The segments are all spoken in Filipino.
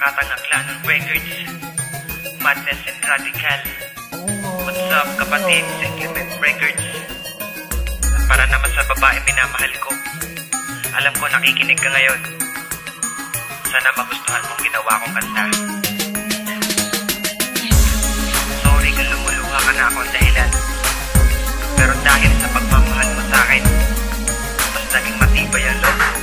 Katangakla ng records, Madness and Radical. What's up kapatid, Settlement Records. Para naman sa babae minamahal ko, alam ko nakikinig ka ngayon. Sana magustuhan mong ginawa kong kanta. Sorry kung lumuluha ka na akong dahilan, pero dahil sa pagmamahal mo sa akin, mas naging matibay ang loob ko.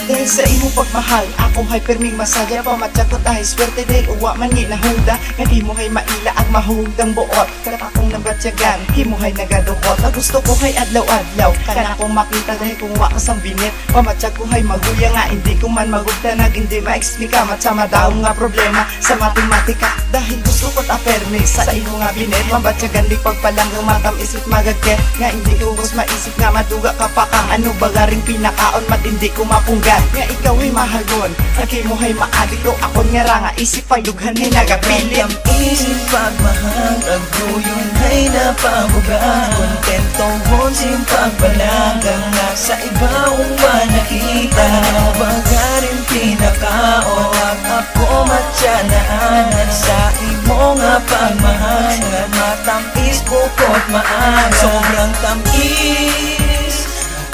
Dahil sa imong pagmahal, akong hyperming masaya. Pamatya ko tayo swerte dahil uwa man ginahuda. Nga di mo hay maila at mahudang buot. Karat akong nabatyagan, di mo hay nagadukot. Ang gusto ko hay adlaw-adlaw, kana akong makita dahil kung wakas ang binit. Pamatya ko hay maguya nga, hindi ko man magugtanag. Hindi ma-explika, matsama daw nga problema sa matematika. Dahil gusto ko't aperme sa imo nga binit. Mabatyagan di pagpalang gumatam isip magagket. Nga hindi ko gusto maisip nga maduga ka pa kang ano bagaring pinakaon. Matindi ko mapunggan nga ikaw ay mahagon, aki mo ay maadiko. Ako nga ra nga isip pagdughan ay nagapilit. Ang isip pagmahal, agduyon ay napabuga. Kontento hon sin pagpalagang nasa ibang manakita. Bagarin pinakao at ako matyanaan. At sa imo nga pagmahal, nga matamis bukot maan. Sobrang tamis,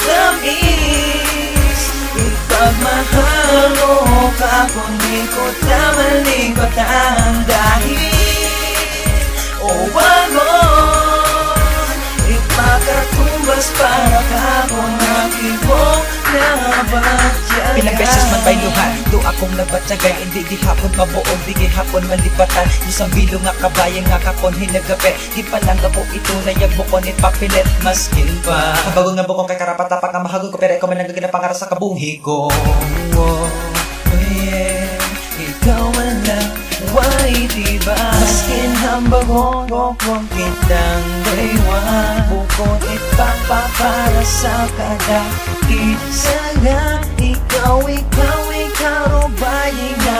tamis. Pagmahal mo ka, kundi ko tamaling batang. Dahil wagon ipakatumbas para ka kung nakibong nabatyagan. Pilang beses man bailuhan, do akong nabatyagay. Hindi di hapon mabuog, di hapon malipatan. Isang bilo nga kabayan nga kapon hinagape. Di palang po ito na yabukon ipapilit maskin pa. Kabago nga bukong kay karapat-dapat nga mahagod ko, pero ikaw man nagagana pangarap sa kabuhi ko. Ikaw man lang, why diba? Maskin hambagon, huwag kitang daywan. Bukod ipapapara sa kada isa nga. Ikaw, rubayin nga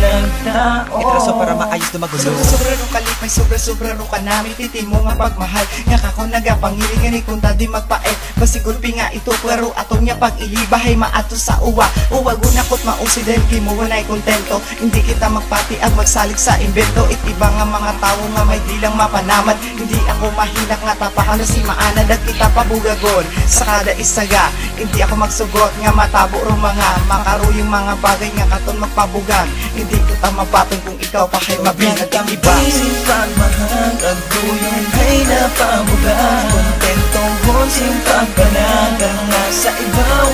nagtao. Itraso para maayos na magulo. Sobra ro kalipay, sobra ro ka namin. Titi mo nga pagmahal, nga kako nagapangiling. Nga ni kunta di magpaet, basigulpi nga ito. Pero atong niya pag-ilibahay maato sa uwa. Uwag unakot mausi dahil kimuwanay kontento. Hindi kita magpati at magsalik sa invento. Itiba nga mga tao nga may dilang mapanaman. Hindi ako mahilak nga tapakan na si maana. Dag kita pabugagon sa kada isaga. Hindi ako magsugot nga matabo ro mga makaro yung mga bagay nga katon magpabugan. Hindi ko tamapatong kung ikaw pa kay mabinag ang iba. Isip pagmahal, agduyon ay napabuga. Kontentong hon sin pagpanagang nasa ibang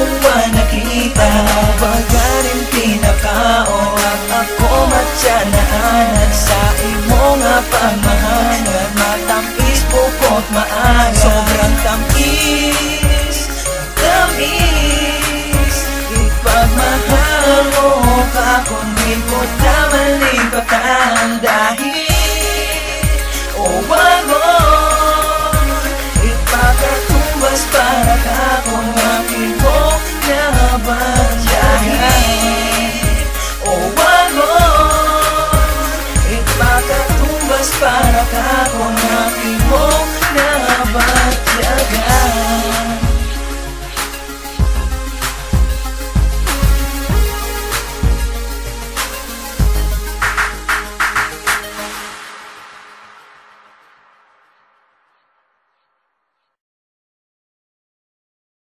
nakita. Bagarin pinakao at ako matyanaan.